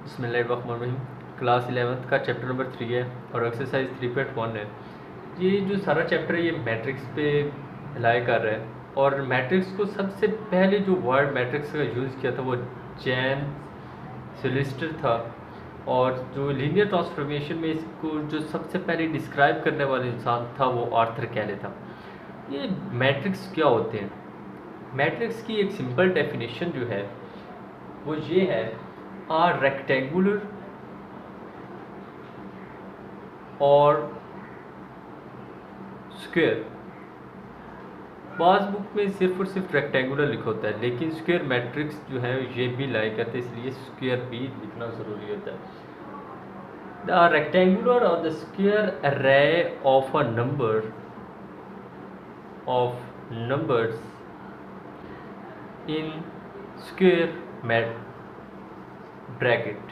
बिस्मिल्लाहिर्रहमानिर्रहीम। Class 11th का chapter number 3 है और एक्सरसाइज 3.1 है। ये जो सारा चैप्टर है ये मैट्रिक्स पे अप्लाई कर रहा है और मैट्रिक्स को सबसे पहले जो वर्ड मैट्रिक्स का यूज़ किया था वो जैन सोलिस्टर था। और जो लीनियर ट्रांसफॉर्मेशन में इसको जो सबसे पहले डिस्क्राइब करने वाला इंसान था वो आर्थर कैले था। ये मैट्रिक्स क्या होते हैं? मैट्रिक्स की एक सिंपल डेफिनेशन जो है वो ये है, आर रेक्टेंगुलर और स्क्वायर। बाज़ बुक में सिर्फ और सिर्फ रेक्टेंगुलर लिखा होता है, लेकिन स्क्वायर मैट्रिक्स जो है ये भी लाइक करते हैं, इसलिए स्क्वायर भी लिखना ज़रूरी होता है। द रेक्टेंगुलर और the square array of a number of numbers in square mat bracket.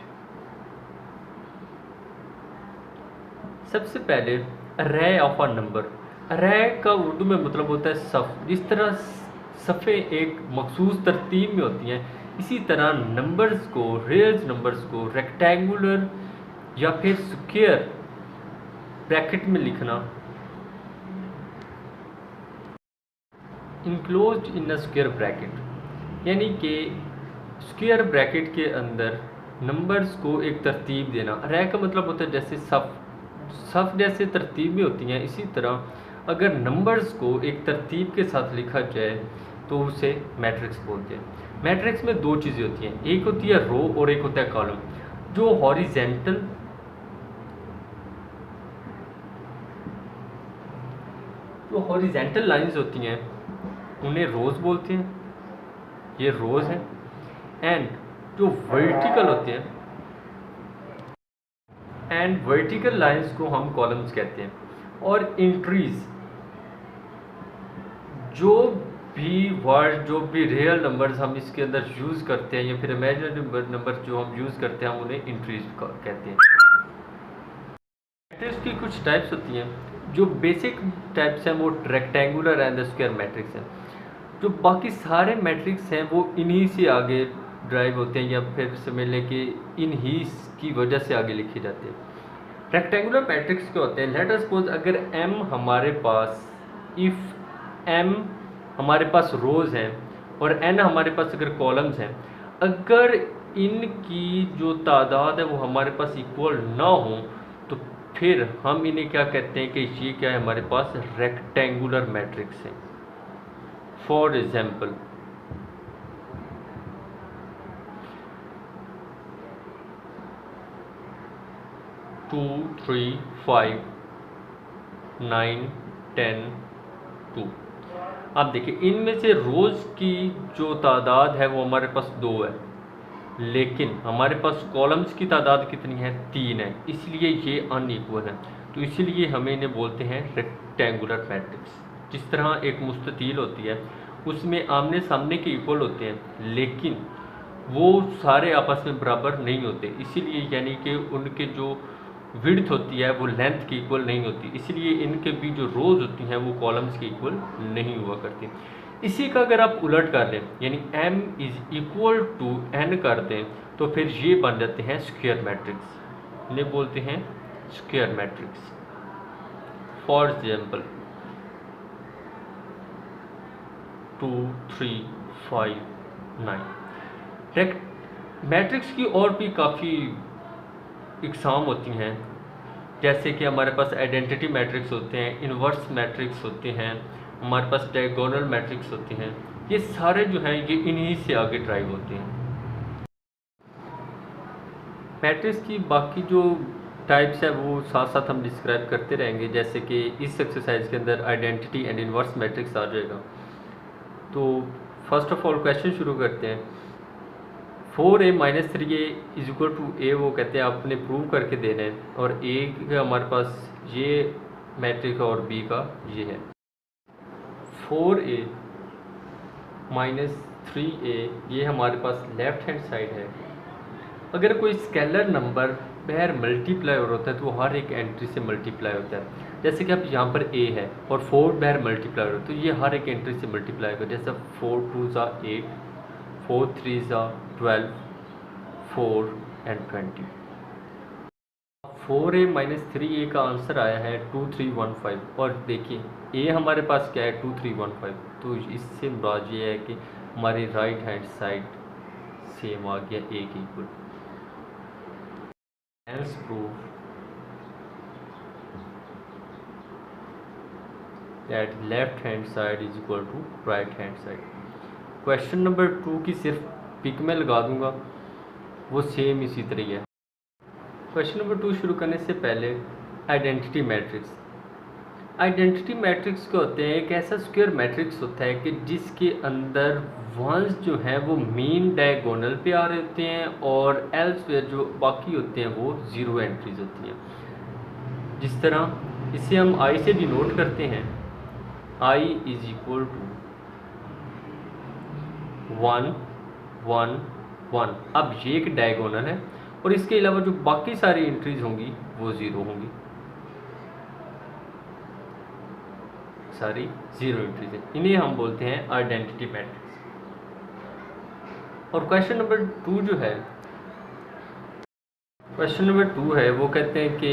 सबसे पहले अरे ऑफ अ नंबर। अरे का उर्दू में मतलब होता है सफ़। जिस तरह सफ़े एक मखसूस तरतीब में होती हैं, इसी तरह नंबर्स को, रियल नंबर्स को रेक्टेंगुलर या फिर स्क्वायर ब्रैकेट में लिखना, enclosed in a square bracket, यानी कि स्क्वायर ब्रैकेट के अंदर नंबर्स को एक तरतीब देना। अरे का मतलब होता है जैसे सफ़ जैसे तरतीब में होती हैं, इसी तरह अगर नंबर्स को एक तरतीब के साथ लिखा जाए तो उसे मैट्रिक्स बोलते हैं। मैट्रिक्स में दो चीज़ें होती हैं, एक होती है रो और एक होता है कॉलम। जो हॉरिजेंटल लाइंस होती हैं उन्हें रोज बोलते हैं, ये रोज हैं। एंड जो वर्टिकल होते हैं एंड वर्टिकल लाइंस को हम कॉलम्स कहते हैं। और इंट्रीज, जो भी वर्ड, जो भी रियल नंबर्स हम इसके अंदर यूज़ करते हैं या फिर इमेजिनरी नंबर जो हम यूज़ करते हैं हम उन्हें इंट्रीज कहते हैं। मैट्रिक्स की कुछ टाइप्स होती हैं। जो बेसिक टाइप्स हैं वो रेक्टेंगुलर एंड स्क्वायर मैट्रिक्स हैं। जो बाकी सारे मैट्रिक्स हैं वो इन्हीं से आगे ड्राइव होते हैं या फिर समझ लें कि इन्हीं की वजह से आगे लिखे जाते हैं। रेक्टेंगुलर मैट्रिक्स क्या होते हैं? लेट अस सपोज अगर m हमारे पास, इफ़ m हमारे पास रोज़ हैं और n हमारे पास अगर कॉलम्स हैं, अगर इनकी जो तादाद है वो हमारे पास इक्वल ना हो तो फिर हम इन्हें क्या कहते हैं कि ये क्या है, हमारे पास रेक्टेंगुलर मैट्रिक्स है। For example, two, 3, 5, 9, 10, 2। आप देखिए इनमें से रोज़ की जो तादाद है वो हमारे पास 2 है, लेकिन हमारे पास कॉलम्स की तादाद कितनी है? 3 है, इसलिए ये अनइक्वल है। तो इसीलिए हमें इन्हें बोलते हैं रेक्टेंगुलर मैट्रिक्स। जिस तरह एक मुस्ततील होती है उसमें आमने सामने के इक्वल होते हैं, लेकिन वो सारे आपस में बराबर नहीं होते, इसीलिए यानी कि उनके जो विड्थ होती है वो लेंथ की इक्वल नहीं होती, इसलिए इनके भी जो रोज़ होती हैं वो कॉलम्स की इक्वल नहीं हुआ करती। इसी का अगर आप उलट कर लें, यानी m is equal to n कर दें, तो फिर ये बन जाते हैं स्क्वायर मैट्रिक्स। इन्हें बोलते हैं square matrix. For example 2, 3, 5, 9। Matrix की और भी काफ़ी इकसाम होती हैं, जैसे कि हमारे पास आइडेंटिटी मैट्रिक्स होते हैं, इन्वर्स मैट्रिक्स होते हैं, हमारे पास डायगोनल मैट्रिक्स होते हैं। ये सारे जो हैं ये इन्हीं से आगे ड्राइव होते हैं। मैट्रिक्स की बाकी जो टाइप्स है वो साथ साथ हम डिस्क्राइब करते रहेंगे, जैसे कि इस एक्सरसाइज के अंदर आइडेंटिटी एंड इन्वर्स मैट्रिक्स आ जाएगा। तो फर्स्ट ऑफ ऑल क्वेश्चन शुरू करते हैं। 4a - 3a is equal to a, वो कहते हैं आपने प्रूव करके देना है, और a का हमारे पास ये मैट्रिक्स और b का ये है। 4a - 3a ये हमारे पास लेफ्ट हैंड साइड है। अगर कोई स्केलर नंबर बाहर मल्टीप्लाई हो होता है तो वो हर एक एंट्री से मल्टीप्लाई होता है। जैसे कि अब यहाँ पर a है और 4 बाहर मल्टीप्लाई हो रहा है तो ये हर एक एंट्री से मल्टीप्लाई होगा। जैसे 4 2 ज़ा 8, 4 3 ज़ा 12, 4 एंड 20। 4a माइनस 3a का आंसर आया है 2315। और देखिए a हमारे पास क्या है 2315, तो इससे मुराद ये है कि हमारी राइट हैंड साइड सेम आ गया a के equal. Hence proof that left hand side is equal to right hand side. Question number 2 की सिर्फ पिक में लगा दूंगा, वो सेम इसी तरह है। क्वेश्चन नंबर 2 शुरू करने से पहले आइडेंटिटी मैट्रिक्स। आइडेंटिटी मैट्रिक्स क्या होते हैं? एक ऐसा स्क्वायर मैट्रिक्स होता है कि जिसके अंदर वंस जो हैं वो मीन डायगोनल पे आ रहे होते हैं और एल्सवेयर जो बाकी होते हैं वो ज़ीरो एंट्रीज होती हैं। जिस तरह इसे हम आई से डिनोट करते हैं, आई इज इक्वल टू 1 1 1। अब ये एक डायगोनल है और इसके अलावा जो बाकी सारी एंट्रीज होंगी वो ज़ीरो होंगी, सारी ज़ीरो एंट्रीज हैं। इन्हें हम बोलते हैं आइडेंटिटी मैट्रिक्स। और क्वेश्चन नंबर 2 जो है, क्वेश्चन नंबर 2 है वो कहते हैं कि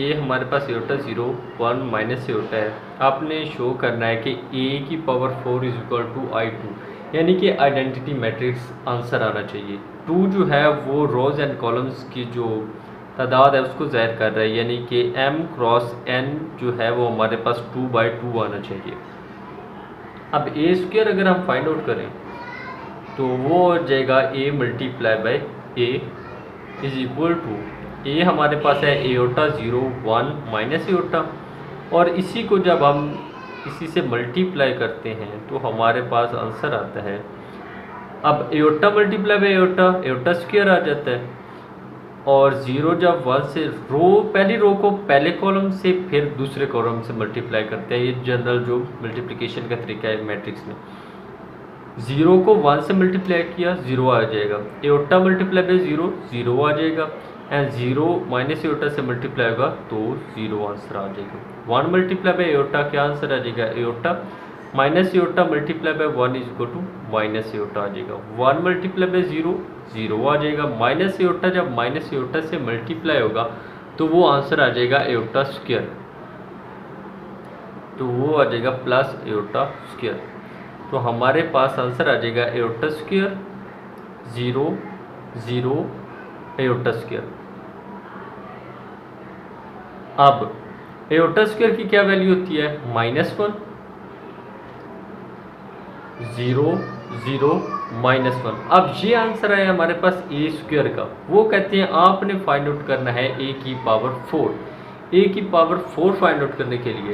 ए हमारे पास एओटा 0 1 माइनस एओटा है। आपने शो करना है कि ए की power 4 is equal to I2, यानी कि आइडेंटिटी मैट्रिक्स आंसर आना चाहिए। 2 जो है वो रोज एंड कॉलम्स की जो तादाद है उसको ज़ाहिर कर रहा है, यानी कि m क्रॉस n जो है वो हमारे पास 2/2 आना चाहिए। अब ए स्क्वायर अगर हम फाइंड आउट करें तो वो हो जाएगा a multiply by a is equal to A हमारे पास है एओटा 0 1 माइनस एओटा, और इसी को जब हम इसी से मल्टीप्लाई करते हैं तो हमारे पास आंसर आता है। अब iota multiply by iota, iota square आ जाता है, और 0 जब 1 से पहली रो को पहले कॉलम से फिर दूसरे कॉलम से मल्टीप्लाई करते हैं। ये जनरल जो मल्टीप्लिकेशन का तरीका है मैट्रिक्स में। 0 को 1 से मल्टीप्लाई किया 0 आ जाएगा, एओटा मल्टीप्लाई बाई 0 0 आ जाएगा, एंड 0 माइनस एओटा से मल्टीप्लाई होगा तो 0 आंसर आ जाएगा। 1 मल्टीप्लाई बाई एओटा क्या आंसर आ जाएगा? Iota minus iota multiply by 1 is equal to minus iota आ जाएगा। 1 मल्टीप्लाई बाई 0 0 आ जाएगा, माइनस एओटा जब माइनस एओटा से मल्टीप्लाई होगा तो वो आंसर आ जाएगा एओटा स्क्वायर, तो वो आ जाएगा प्लस एओटा स्क्वायर। तो हमारे पास आंसर आ जाएगा एओटा स्क्वायर 0 0 एओटा स्क्वायर। अब एओटा स्क्वायर की क्या वैल्यू होती है? -1 0 0 -1। अब ये आंसर है हमारे पास ए स्क्वायर का। वो कहते हैं आपने फाइंड आउट करना है ए की पावर 4। ए की पावर 4 फाइंड आउट करने के लिए